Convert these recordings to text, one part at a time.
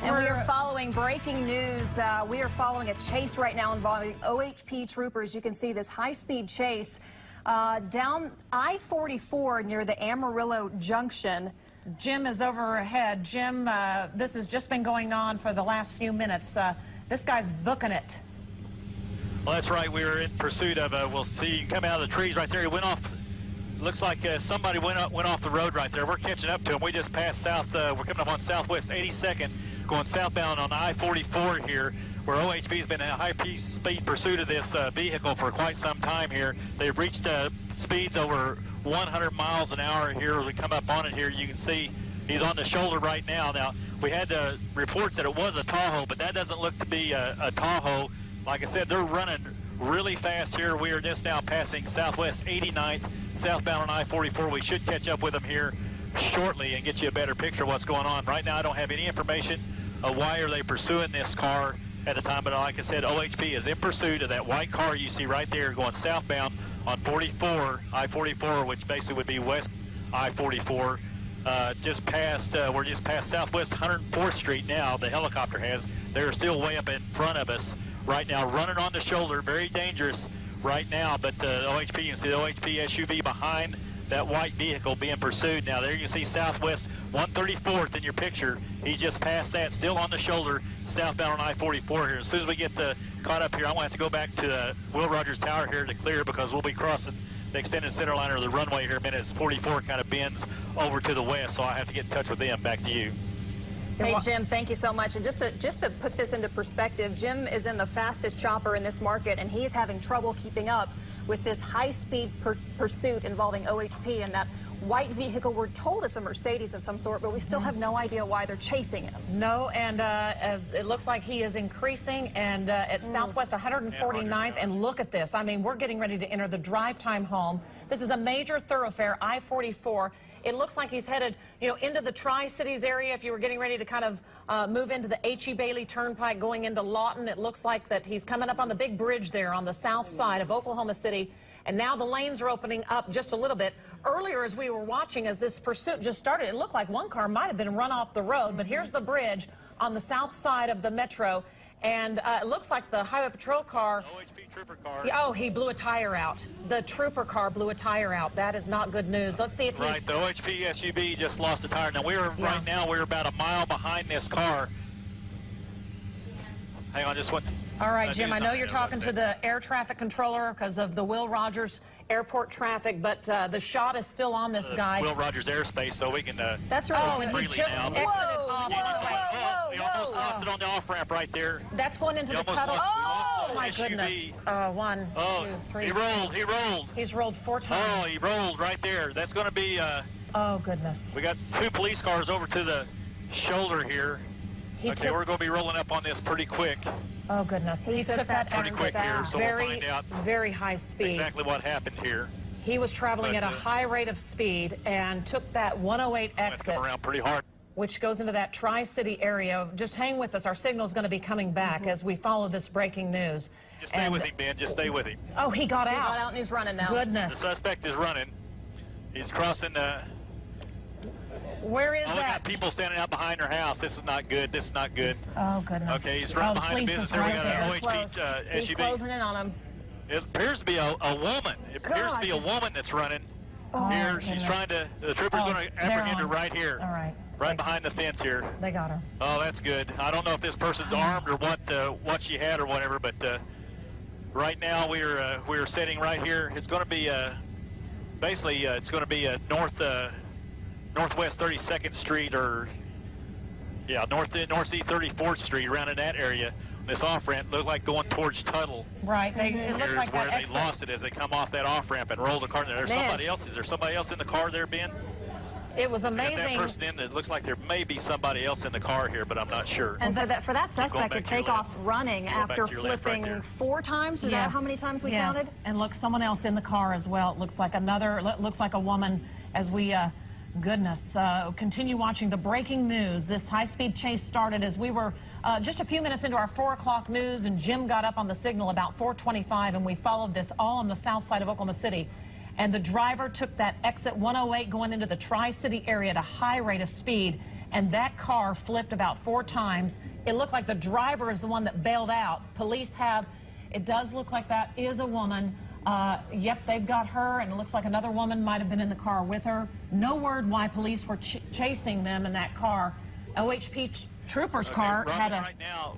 And we are following breaking news. We are following a chase right now involving OHP troopers. You can see this high-speed chase down I-44 near the Amarillo Junction. Jim is overhead. Jim, this has just been going on for the last few minutes. This guy's booking it. Well, that's right. We were in pursuit of, we'll see, come out of the trees right there. He went off. Looks like somebody went off the road right there. We're catching up to him. We just passed south. We're coming up on Southwest 82nd, going southbound on I-44 here, where OHP's been in a high-speed pursuit of this vehicle for quite some time here. They've reached speeds over 100 miles an hour here. As we come up on it here, you can see he's on the shoulder right now. Now, we had reports that it was a Tahoe, but that doesn't look to be a Tahoe. Like I said, they're running really fast here. We are just now passing Southwest 89th, southbound on I-44. We should catch up with them here shortly and get you a better picture of what's going on. Right now, I don't have any information of why are they pursuing this car at the time, but like I said, OHP is in pursuit of that white car you see right there going southbound on I-44, which basically would be west I-44. We're just past Southwest 104th Street now. The helicopter has. They're still way up in front of us right now, running on the shoulder, very dangerous right now, but the OHP, you can see the OHP SUV behind that white vehicle being pursued. Now there you can see Southwest 134th in your picture. He's just past that, still on the shoulder, southbound on I-44 here. As soon as we get caught up here, I'm going to have to go back to Will Rogers Tower here to clear, because we'll be crossing the extended center line of the runway here in a minute as 44 kind of bends over to the west, so I have to get in touch with them. Back to you. Hey, Jim, thank you so much. And just to put this into perspective, Jim is in the fastest chopper in this market, and he's having trouble keeping up with this high-speed pursuit involving OHP and that white vehicle. We're told it's a Mercedes of some sort, but we still have no idea why they're chasing him. No, and it looks like he is increasing, and at Southwest 149th, and look at this. I mean, we're getting ready to enter the drive time home. This is a major thoroughfare, I-44. It looks like he's headed, into the Tri-Cities area. If you were getting ready to kind of move into the H.E. Bailey Turnpike going into Lawton, it looks like that he's coming up on the big bridge there on the south side of Oklahoma City. And now the lanes are opening up just a little bit. Earlier, as we were watching, as this pursuit just started, it looked like one car might have been run off the road. But here's the bridge on the south side of the metro. And it looks like the highway patrol car. OHP trooper car. Oh, he blew a tire out. The trooper car blew a tire out. That is not good news. Let's see if he... Right, the OHP SUV just lost a tire. Now, right now, we're about a mile behind this car. Hang on, just one. All right, Jim, I know you're talking to the air traffic controller because of the Will Rogers airport traffic, but the shot is still on this guy. Will Rogers airspace, so we can That's right. Oh, and he just exited off. He almost lost it on the off-ramp right there. That's going into the tunnel. Oh, my goodness. 1, 2, 3. He rolled. He's rolled 4 times. Oh, he rolled right there. That's going to be... oh, goodness. We got 2 police cars over to the shoulder here. Okay, we're going to be rolling up on this pretty quick. Oh, goodness. He took that pretty quick here, so we'll find out very high speed. Exactly what happened here. He was traveling at a high rate of speed and took that 108 exit, come around pretty hard, which goes into that Tri-City area. Just hang with us. Our signal is going to be coming back as we follow this breaking news. Just stay with him, Ben. Just stay with him. Oh, he got out. He got out and he's running now. Goodness. The suspect is running. He's crossing the... Where is that? We got people standing out behind their house. This is not good. This is not good. Oh, goodness. Okay, he's running behind the business. There we got an OHP SUV. He's closing in on him. It appears to be a woman. It appears to be a woman that's running. Here, she's trying to... The trooper's going to apprehend her right here. All right. Right behind the fence here. They got her. Oh, that's good. I don't know if this person's armed or what she had or whatever, but right now we're sitting right here. It's going to be basically it's going to be northwest 32nd Street, or northeast 34th Street, around in that area. This off-ramp looked like going towards Tuttle. Right. It looked like where that they exit. lost it as they come off that off-ramp and rolled the car. There's somebody else. Is there somebody else in the car there, Ben? It was amazing. That person in, it looks like there may be somebody else in the car here, but I'm not sure. And for that suspect to take off running after flipping 4 times, is that how many times we counted? And look, someone else in the car as well. It looks like looks like a woman as we... Goodness. Continue watching the breaking news. This high-speed chase started as we were just a few minutes into our 4 o'clock news, and Jim got up on the signal about 4:25, and we followed this all on the south side of Oklahoma City. And the driver took that exit 108 going into the Tri-City area at a high rate of speed. and that car flipped about 4 times. It looked like the driver is the one that bailed out. Police have, it does look like that is a woman. Yep, they've got her, and it looks like another woman might have been in the car with her. No word why police were chasing them in that car. OHP trooper's car had a...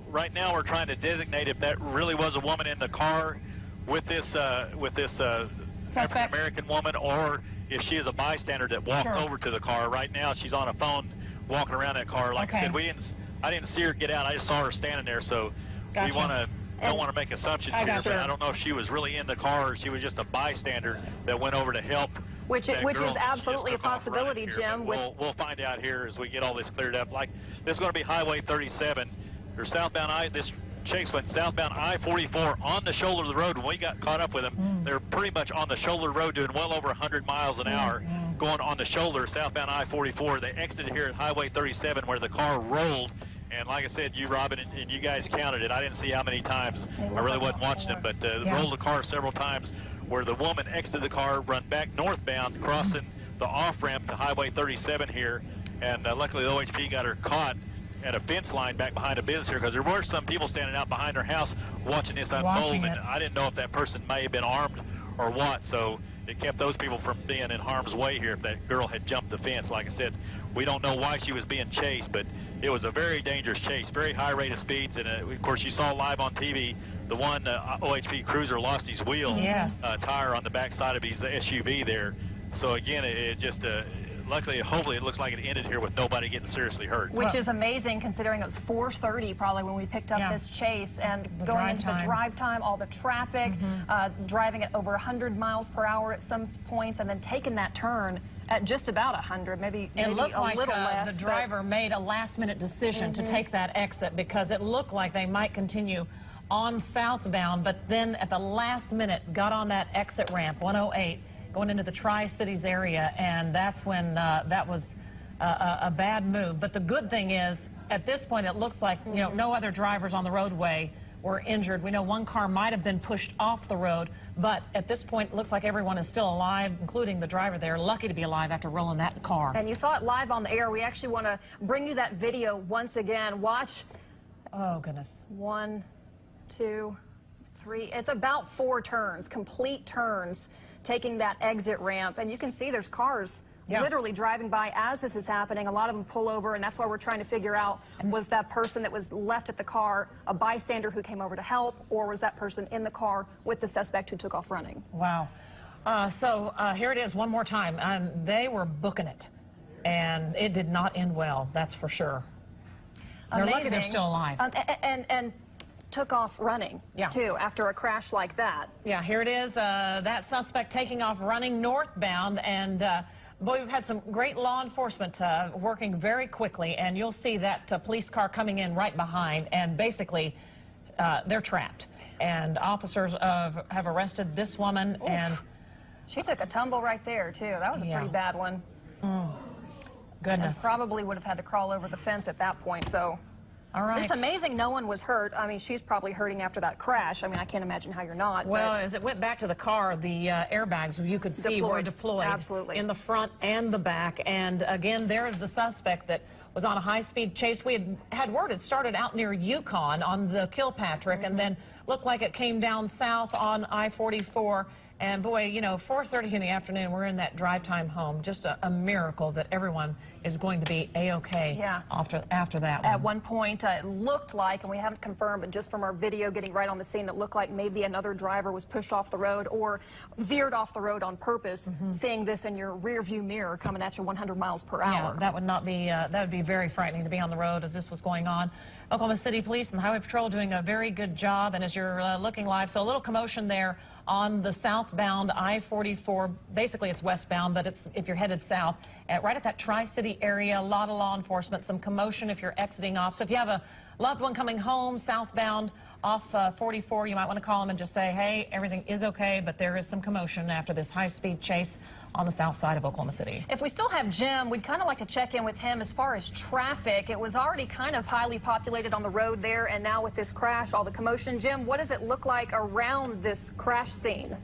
Right now, we're trying to designate if that really was a woman in the car with this Suspect. African-American woman, or if she is a bystander that walked over to the car. Right now, she's on a phone walking around that car. Like I said, I didn't see her get out. I just saw her standing there. So we don't want to make assumptions here, but I don't know if she was really in the car or she was just a bystander that went over to help. Which is absolutely a possibility, Jim. We'll find out here as we get all this cleared up. Like, this is going to be Highway 37. Or southbound this chase went southbound I-44 on the shoulder of the road. When we got caught up with them, they're pretty much on the shoulder of the road doing well over 100 miles an hour going on the shoulder, southbound I-44. They exited here at Highway 37 where the car rolled. And like I said, you, Robin, and you guys counted it. I didn't see how many times. I really wasn't watching them, but rolled the car several times where the woman exited the car, run back northbound, crossing the off-ramp to Highway 37 here. And luckily, the OHP got her caught at a fence line back behind a business here, because there were some people standing out behind her house watching this unfold, and I didn't know if that person may have been armed or what, so it kept those people from being in harm's way here if that girl had jumped the fence. Like I said, we don't know why she was being chased, but it was a very dangerous chase, very high rate of speeds, and of course you saw live on TV the one OHP cruiser lost his wheel tire on the back side of his SUV there. So again, it just luckily, hopefully, it looks like it ended here with nobody getting seriously hurt. Which is amazing, considering it was 4:30 probably when we picked up this chase, and going into the drive time, all the traffic, driving at over 100 miles per hour at some points, and then taking that turn at just about 100, maybe it looked a like little less. The driver made a last-minute decision to take that exit, because it looked like they might continue on southbound, but then at the last minute got on that exit ramp, 108, going into the Tri-Cities area, and that's when that was a bad move. But the good thing is, at this point, it looks like no other drivers on the roadway were injured. We know one car might have been pushed off the road, but at this point, it looks like everyone is still alive, including the driver there. Lucky to be alive after rolling that car. And you saw it live on the air. We actually want to bring you that video once again. Watch. Oh, goodness. 1, 2, 3. It's about 4 turns, complete turns, taking that exit ramp, and you can see there's cars literally driving by as this is happening. A lot of them pull over, and that's why we're trying to figure out, was that person that was left at the car a bystander who came over to help, or was that person in the car with the suspect who took off running? Wow. So here it is one more time, and they were booking it, and it did not end well, that's for sure. They're lucky they're still alive. And took off running, too, after a crash like that. Yeah, here it is, that suspect taking off running northbound, and boy, we've had some great law enforcement working very quickly, and you'll see that police car coming in right behind, and basically they're trapped. And officers have arrested this woman. Oof. And she took a tumble right there, too. That was a pretty bad one. Goodness. And probably would have had to crawl over the fence at that point, so... All right. It's amazing no one was hurt. I mean, she's probably hurting after that crash. I mean, I can't imagine how you're not. Well, as it went back to the car, the airbags, you could see, were deployed in the front and the back. And again, there's the suspect that was on a high-speed chase. We had word it started out near Yukon on the Kilpatrick, and then looked like it came down south on I-44. And boy, 4:30 in the afternoon, we're in that drive time home. Just a miracle that everyone is going to be A-okay after that one. At one point, it looked like, and we haven't confirmed, but just from our video getting right on the scene, it looked like maybe another driver was pushed off the road or veered off the road on purpose, seeing this in your rear view mirror coming at you 100 miles per hour. Yeah, that would not be, that would be very frightening to be on the road as this was going on. Oklahoma City Police and the Highway Patrol doing a very good job, and as you're looking live, so a little commotion there on the southbound I-44. Basically, it's westbound, but it's if you're headed south. Right at that Tri-City area, a lot of law enforcement, some commotion if you're exiting off. So if you have a loved one coming home southbound off 44, you might want to call them and just say, hey, everything is okay, but there is some commotion after this high-speed chase on the south side of Oklahoma City. If we still have Jim, we'd kind of like to check in with him as far as traffic. It was already kind of highly populated on the road there, and now with this crash, all the commotion. Jim, what does it look like around this crash scene?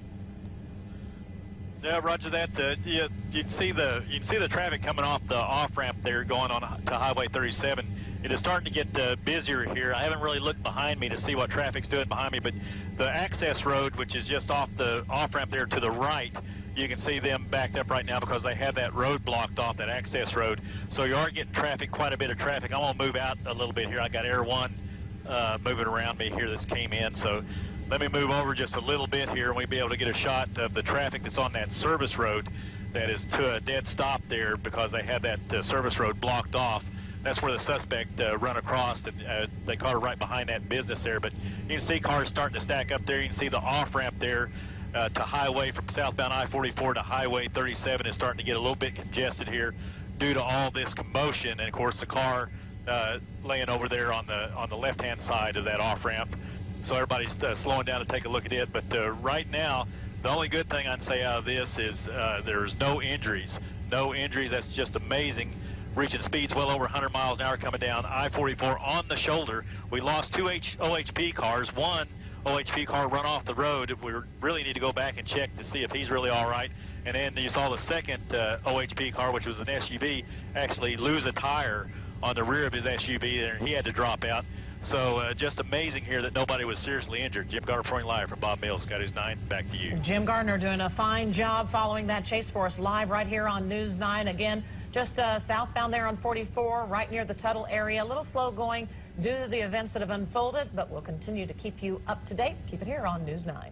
Yeah, roger that. You can see the traffic coming off the off ramp there, going on to Highway 37. It is starting to get busier here. I haven't really looked behind me to see what traffic's doing behind me, but the access road, which is just off the off ramp there to the right, you can see them backed up right now because they have that road blocked off, that access road. So you are getting traffic, quite a bit of traffic. I'm gonna move out a little bit here. I got Air 1 moving around me here that's came in. So let me move over just a little bit here and we'll be able to get a shot of the traffic that's on that service road that is to a dead stop there because they have that service road blocked off. That's where the suspect run across, and they caught her right behind that business there. But you can see cars starting to stack up there. You can see the off-ramp there to highway from southbound I-44 to Highway 37 is starting to get a little bit congested here due to all this commotion. And of course the car laying over there on the left-hand side of that off-ramp. So everybody's slowing down to take a look at it. But right now, the only good thing I can say out of this is there's no injuries. No injuries. That's just amazing. Reaching speeds well over 100 miles an hour coming down I-44 on the shoulder. We lost two OHP cars. One OHP car run off the road. We really need to go back and check to see if he's really all right. And then you saw the second OHP car, which was an SUV, actually lose a tire on the rear of his SUV, and he had to drop out. So just amazing here that nobody was seriously injured. Jim Gardner reporting live from Bob Mills, Sky News 9. Back to you. Jim Gardner doing a fine job following that chase for us live right here on News 9. Again, just southbound there on 44, right near the Tuttle area. A little slow going due to the events that have unfolded, but we'll continue to keep you up to date. Keep it here on News 9.